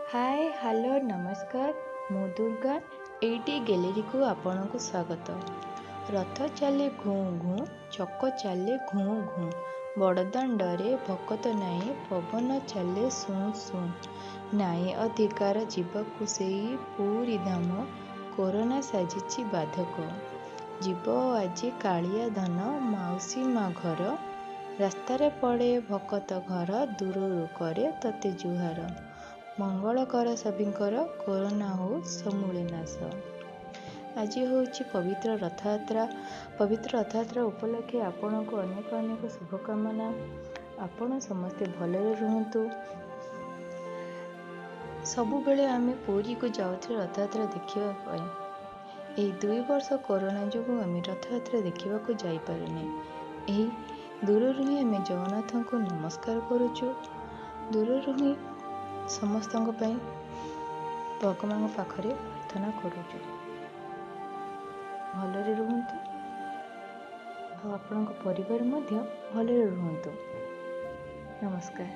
Hi hello नमस्कार मु Durga eighty gallery को आपनku स्वागत। रथ चले घूँ घूँ चक चले घूँ घूँ बड़दाण्डरे भकत नाई पवन चले सुँ सुँ नाई अधिकार जीवकु सेई पूरी धाम कोरोना साजिछि बाधक जीव आଜି कालिया धन माउसी मा घर रास्तारे पड़े भकत घर दूररू करे तते जुहार मंगल कर सभिंकर कोरोना हो समूले नाश। आज हूँ पवित्र रथयात्रा उपलक्षे आपण को अनेक अनेक शुभकामना। आपण समस्ते भलरे रुहतु। सबुबेले आमे पुरी को जाउथि रथयात्रा देखिबा पई। एही 2 वर्ष कोरोना जोगु आमे रथयात्रा देखिबा को जाई पारुनी। एही दूररू ही आमे जगन्नाथ को नमस्कार करूछु। दूररू ही समस्त भगवान पाखरे प्रार्थना करुचु। भलरे रुहतु और आपन परिवार मध्य भलरे रुहतु। नमस्कार।